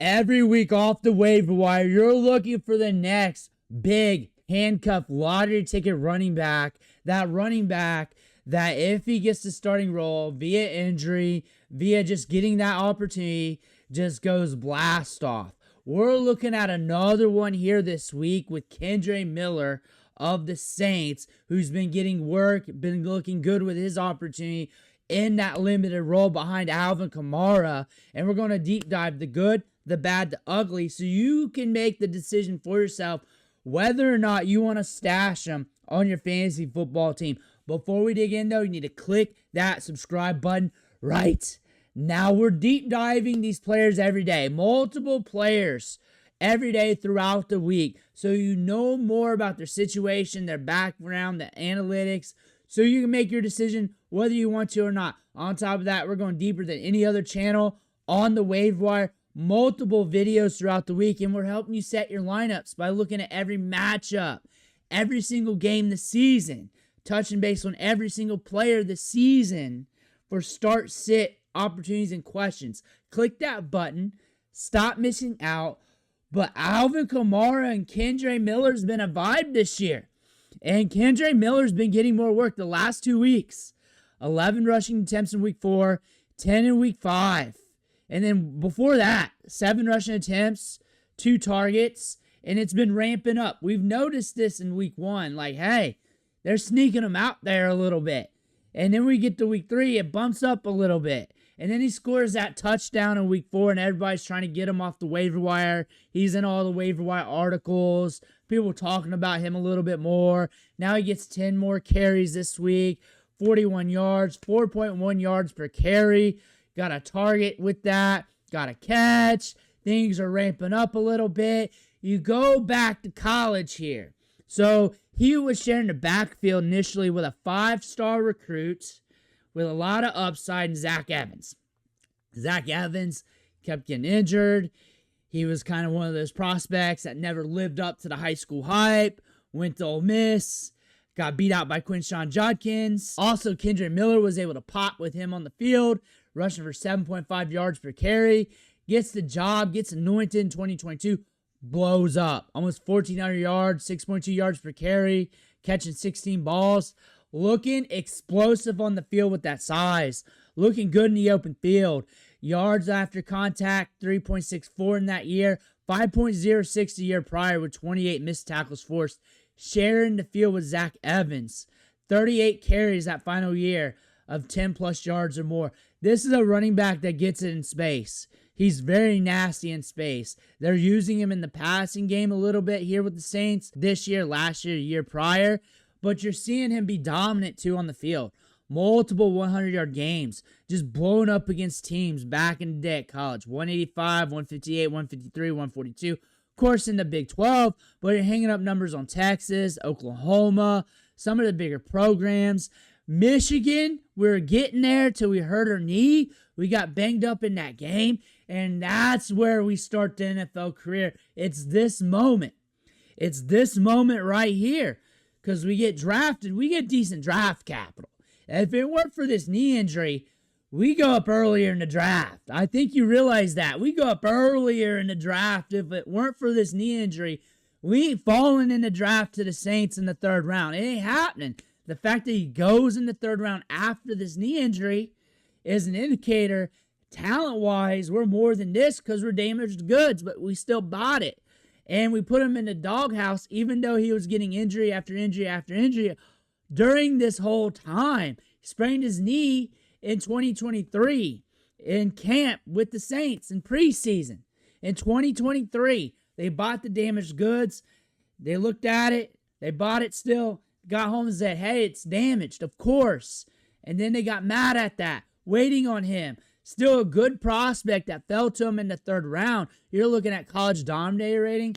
Every week off the waiver wire, you're looking for the next big handcuff lottery ticket running back. That running back that if he gets the starting role via injury, via just getting that opportunity, just goes blast off. We're looking at another one here this week with Kendre Miller of the Saints, who's been getting work, been looking good with his opportunity in that limited role behind Alvin Kamara. And we're going to deep dive the good, the bad, the ugly, so you can make the decision for yourself whether or not you want to stash them on your fantasy football team. Before we dig in, though, you need to click that subscribe button right now. We're deep diving these players every day, multiple players every day throughout the week, so you know more about their situation, their background, the analytics, so you can make your decision whether you want to or not. On top of that, we're going deeper than any other channel on the waiver wire. Multiple videos throughout the week, and we're helping you set your lineups by looking at every matchup, every single game this season, touching base on every single player this season for start, sit, opportunities, and questions. Click that button. Stop missing out. But Alvin Kamara and Kendre Miller's been a vibe this year. And Kendre Miller's been getting more work the last 2 weeks. 11 rushing attempts in week 4, 10 in week 5. And then before that, 7 rushing attempts, 2 targets, and it's been ramping up. We've noticed this in week 1. Like, hey, they're sneaking him out there a little bit. And then we get to week 3, it bumps up a little bit. And then he scores that touchdown in week 4, and everybody's trying to get him off the waiver wire. He's in all the waiver wire articles. People talking about him a little bit more. Now he gets 10 more carries this week, 41 yards, 4.1 yards per carry. Got a target with that. Got a catch. Things are ramping up a little bit. You go back to college here. So he was sharing the backfield initially with a 5-star recruit with a lot of upside in Zach Evans. Zach Evans kept getting injured. He was kind of one of those prospects that never lived up to the high school hype. Went to Ole Miss. Got beat out by Quinshon Judkins. Also, Kendre Miller was able to pop with him on the field, rushing for 7.5 yards per carry. Gets the job, gets anointed in 2022, blows up. Almost 1,400 yards, 6.2 yards per carry, catching 16 balls. Looking explosive on the field with that size. Looking good in the open field. Yards after contact, 3.64 in that year. 5.06 the year prior with 28 missed tackles forced. Sharing the field with Zach Evans. 38 carries that final year of 10-plus yards or more. This is a running back that gets it in space. He's very nasty in space. They're using him in the passing game a little bit here with the Saints this year, last year, year prior. But you're seeing him be dominant, too, on the field. Multiple 100-yard games. Just blowing up against teams back in the day at college. 185, 158, 153, 142. Of course, in the Big 12. But you're hanging up numbers on Texas, Oklahoma, some of the bigger programs. Michigan, we were getting there till we hurt our knee. We got banged up in that game. And that's where we start the NFL career. It's this moment. It's this moment right here. Because we get drafted, we get decent draft capital. If it weren't for this knee injury, we go up earlier in the draft. I think you realize that. We go up earlier in the draft. If it weren't for this knee injury, we ain't falling in the draft to the Saints in the 3rd round. It ain't happening. The fact that he goes in the 3rd round after this knee injury is an indicator, talent-wise, we're more than this because we're damaged goods, but we still bought it. And we put him in the doghouse, even though he was getting injury after injury after injury during this whole time. He sprained his knee in 2023 in camp with the Saints in preseason. In 2023, they bought the damaged goods. They looked at it. They bought it still. Got home and said, hey, it's damaged, of course. And then they got mad at that, waiting on him. Still a good prospect that fell to him in the 3rd round. You're looking at college dominator rating,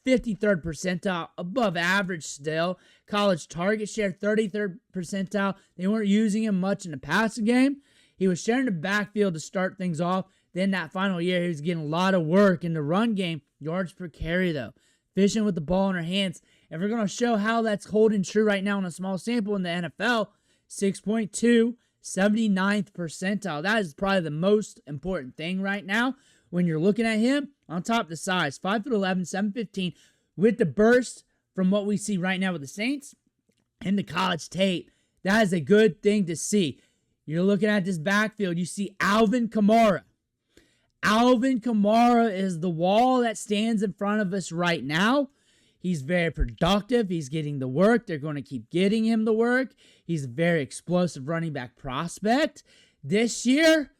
53rd percentile, above average still. College target share, 33rd percentile. They weren't using him much in the passing game. He was sharing the backfield to start things off. Then that final year, he was getting a lot of work in the run game. Yards per carry, though. Fishing with the ball in her hands. And we're going to show how that's holding true right now in a small sample in the NFL. 6.2. 79th percentile. That is probably the most important thing right now when you're looking at him On top of the size, 5'11", 715, with the burst from what we see right now with the Saints and the college tape. That is a good thing to see. You're looking at this backfield. You see Alvin Kamara. Alvin Kamara is the wall that stands in front of us right now. He's very productive. He's getting the work. They're going to keep getting him the work. He's a very explosive running back prospect. This year,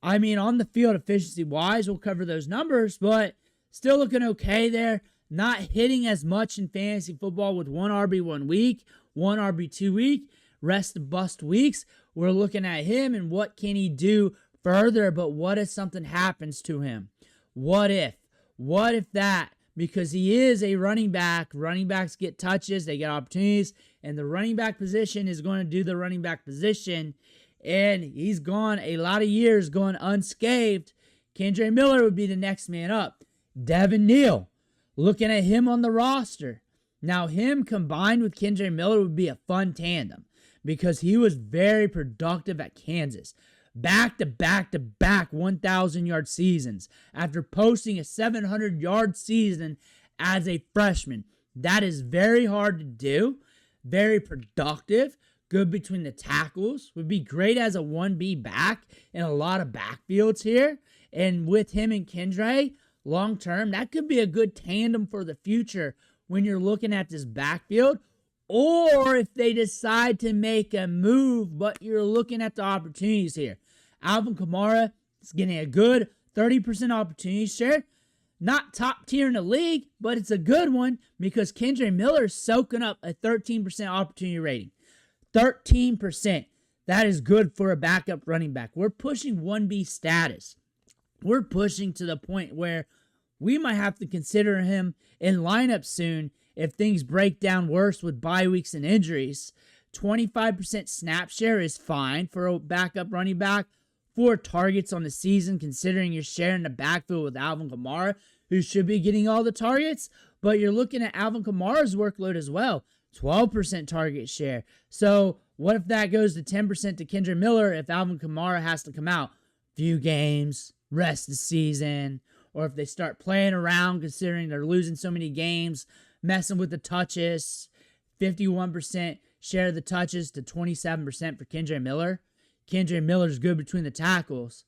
I mean, on the field efficiency-wise, we'll cover those numbers, but still looking okay there. Not hitting as much in fantasy football with 1 RB 1 week, 1 RB 2 week, rest of bust weeks. We're looking at him and what can he do further, but what if something happens to him? What if? What if that? Because he is a running back. Running backs get touches, they get opportunities, and the running back position is going to do the running back position, and he's gone a lot of years going unscathed. Kendre Miller would be the next man up. Devin Neal, looking at him on the roster. Now, him combined with Kendre Miller would be a fun tandem because he was very productive at Kansas. Back-to-back 1,000-yard seasons after posting a 700-yard season as a freshman. That is very hard to do. Very productive. Good between the tackles. Would be great as a 1B back in a lot of backfields here. And with him and Kendre, long-term, that could be a good tandem for the future when you're looking at this backfield. Or if they decide to make a move, but you're looking at the opportunities here. Alvin Kamara is getting a good 30% opportunity share. Not top tier in the league, but it's a good one because Kendre Miller is soaking up a 13% opportunity rating. 13%. That is good for a backup running back. We're pushing 1B status. We're pushing to the point where we might have to consider him in lineup soon if things break down worse with bye weeks and injuries. 25% snap share is fine for a backup running back. 4 targets on the season, considering you're sharing the backfield with Alvin Kamara, who should be getting all the targets. But you're looking at Alvin Kamara's workload as well. 12% target share. So what if that goes to 10% to Kendre Miller if Alvin Kamara has to come out? Few games, rest of the season, or if they start playing around considering they're losing so many games, messing with the touches, 51% share of the touches to 27% for Kendre Miller. Kendre Miller's good between the tackles.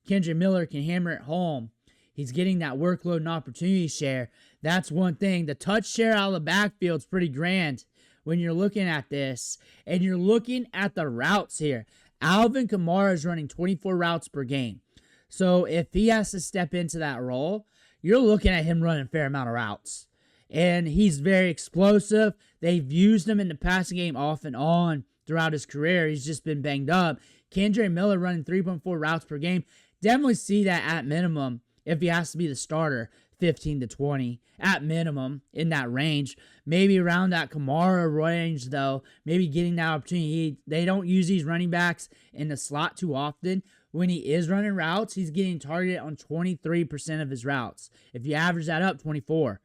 Kendre Miller can hammer it home. He's getting that workload and opportunity share. That's one thing. The touch share out of the backfield's pretty grand when you're looking at this. And you're looking at the routes here. Alvin Kamara is running 24 routes per game. So if he has to step into that role, you're looking at him running a fair amount of routes. And he's very explosive. They've used him in the passing game off and on throughout his career. He's just been banged up. Kendre Miller running 3.4 routes per game. Definitely see that at minimum if he has to be the starter, 15 to 20 at minimum in that range. Maybe around that Kamara range, though. Maybe getting that opportunity. They don't use these running backs in the slot too often. When he is running routes, he's getting targeted on 23% of his routes. If you average that up, 24.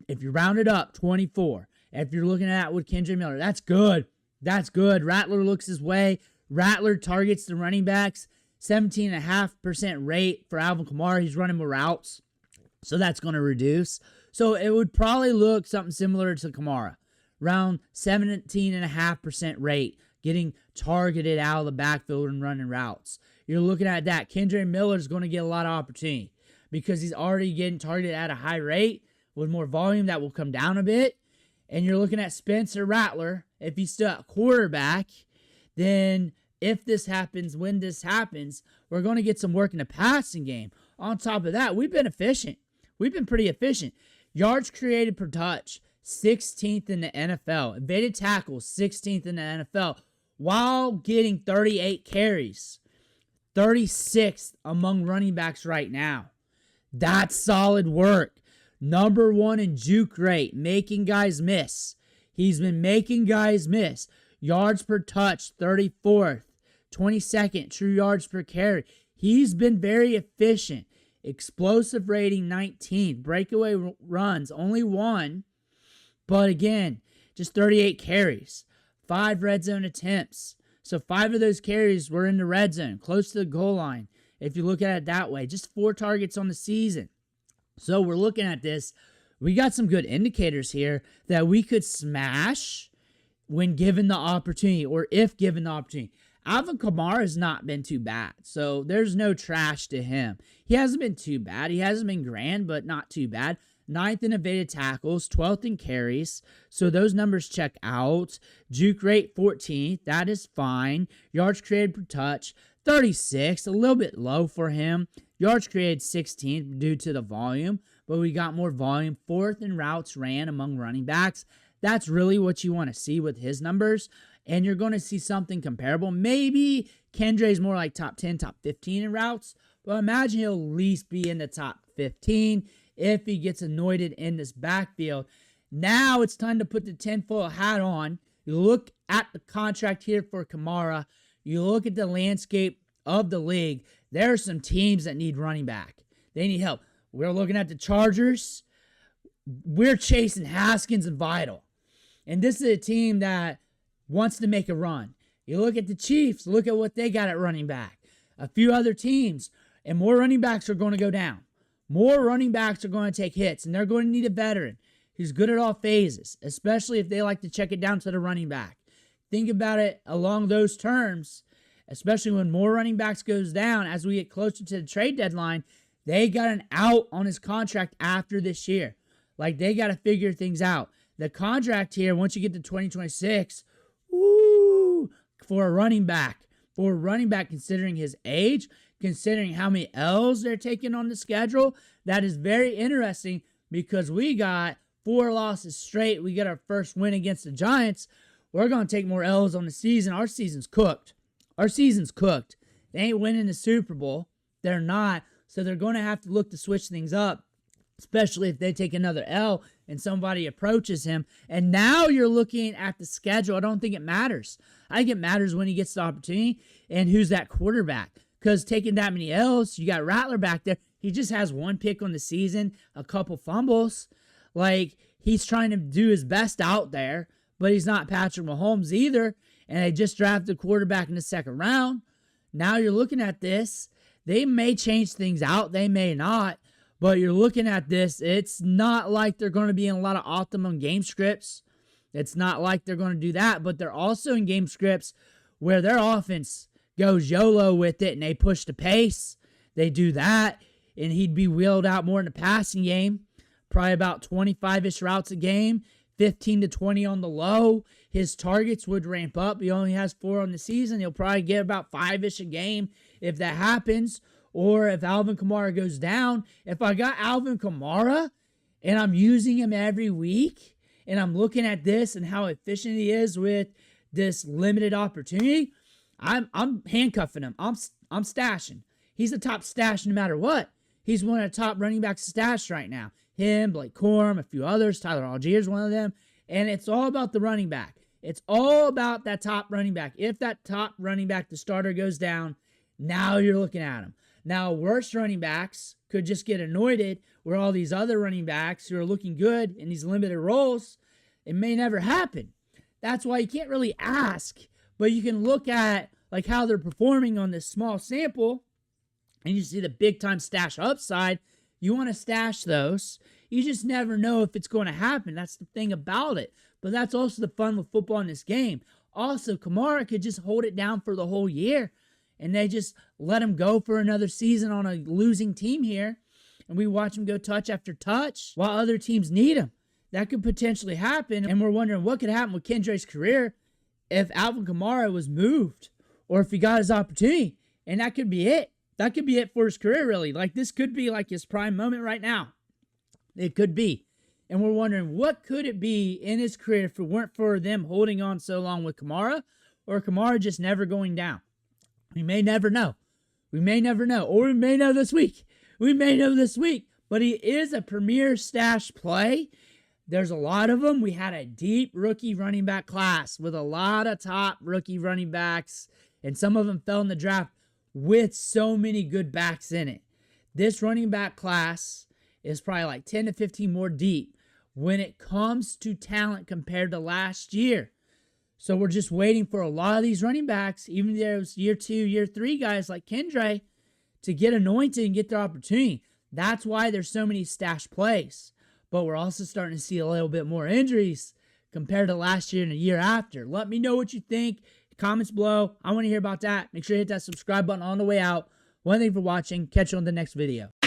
If you round it up, 24. If you're looking at it with Kendre Miller, that's good. That's good. Rattler looks his way. Rattler targets the running backs. 17.5% rate for Alvin Kamara. He's running more routes, so that's going to reduce. So it would probably look something similar to Kamara. Around 17.5% rate getting targeted out of the backfield and running routes. You're looking at that. Kendre Miller is going to get a lot of opportunity because he's already getting targeted at a high rate with more volume that will come down a bit. And you're looking at Spencer Rattler. If he's still at quarterback, then if this happens, when this happens, we're going to get some work in the passing game. On top of that, we've been efficient. We've been pretty efficient. Yards created per touch, 16th in the NFL. Evaded tackles, 16th in the NFL. While getting 38 carries. 36th among running backs right now. That's solid work. Number 1 in juke rate, making guys miss. He's been making guys miss. Yards per touch, 34th. 22nd, true yards per carry. He's been very efficient. Explosive rating, 19th. Breakaway runs, only 1. But again, just 38 carries. 5 red zone attempts. So 5 of those carries were in the red zone, close to the goal line. If you look at it that way, just 4 targets on the season. So we're looking at this. We got some good indicators here that we could smash when given the opportunity, or if given the opportunity. Alvin Kamara has not been too bad, so there's no trash to him. He hasn't been too bad. He hasn't been grand, but not too bad. 9th in evaded tackles, 12th in carries, so those numbers check out. Juke rate 14th, that is fine. Yards created per touch, 36, a little bit low for him. Yards created 16th due to the volume, but we got more volume. 4th in routes ran among running backs. That's really what you want to see with his numbers, and you're going to see something comparable. Maybe Kendre's more like top 10, top 15 in routes, but imagine he'll at least be in the top 15 if he gets anointed in this backfield. Now it's time to put the tinfoil hat on. You look at the contract here for Kamara. You look at the landscape of the league. There are some teams that need running back. They need help. We're looking at the Chargers. We're chasing Haskins and Vital. And this is a team that wants to make a run. You look at the Chiefs. Look at what they got at running back. A few other teams. And more running backs are going to go down. More running backs are going to take hits, and they're going to need a veteran who's good at all phases, especially if they like to check it down to the running back. Think about it along those terms, especially when more running backs goes down as we get closer to the trade deadline. They got an out on his contract after this year. Like, they got to figure things out. The contract here, once you get to 2026, for a running back, considering his age, considering how many L's they're taking on the schedule, that is very interesting because we got 4 losses straight. We got our first win against the Giants. We're going to take more L's on the season. Our season's cooked. They ain't winning the Super Bowl. They're not. So they're going to have to look to switch things up, especially if they take another L and somebody approaches him. And now you're looking at the schedule. I don't think it matters. I think it matters when he gets the opportunity and who's that quarterback. Because taking that many L's, you got Rattler back there. He just has 1 pick on the season, a couple fumbles. Like, he's trying to do his best out there, but he's not Patrick Mahomes either. And they just drafted a quarterback in the 2nd round. Now you're looking at this. They may change things out. They may not. But you're looking at this. It's not like they're going to be in a lot of optimum game scripts. It's not like they're going to do that. But they're also in game scripts where their offense goes YOLO with it and they push the pace. They do that, and he'd be wheeled out more in the passing game. Probably about 25-ish routes a game, 15 to 20 on the low. His targets would ramp up. He only has 4 on the season. He'll probably get about 5-ish a game if that happens. Or if Alvin Kamara goes down. If I got Alvin Kamara and I'm using him every week and I'm looking at this and how efficient he is with this limited opportunity, I'm handcuffing him. I'm stashing. He's a top stash no matter what. He's one of the top running backs stashed right now. Him, Blake Corum, a few others. Tyler Allgeier's one of them. And it's all about the running back. It's all about that top running back. If that top running back, the starter, goes down, now you're looking at him. Now, worse running backs could just get anointed where all these other running backs who are looking good in these limited roles, it may never happen. That's why you can't really ask, but you can look at like how they're performing on this small sample, and you see the big-time stash upside. You want to stash those. You just never know if it's going to happen. That's the thing about it. But that's also the fun with football in this game. Also, Kamara could just hold it down for the whole year, and they just let him go for another season on a losing team here, and we watch him go touch after touch while other teams need him. That could potentially happen, and we're wondering what could happen with Kendre's career if Alvin Kamara was moved or if he got his opportunity, and that could be it. That could be it for his career, really. Like, this could be like his prime moment right now. It could be. And we're wondering, what could it be in his career if it weren't for them holding on so long with Kamara, or Kamara just never going down? We may never know. We may never know. Or we may know this week. But he is a premier stash play. There's a lot of them. We had a deep rookie running back class with a lot of top rookie running backs, and some of them fell in the draft with so many good backs in it. This running back class is probably like 10 to 15 more deep when it comes to talent compared to last year. So we're just waiting for a lot of these running backs, even those year 2, year 3 guys like Kendre, to get anointed and get their opportunity. That's why there's so many stash plays. But we're also starting to see a little bit more injuries compared to last year and a year after. Let me know what you think. Comments below. I want to hear about that. Make sure you hit that subscribe button on the way out. One thing for watching. Catch you on the next video.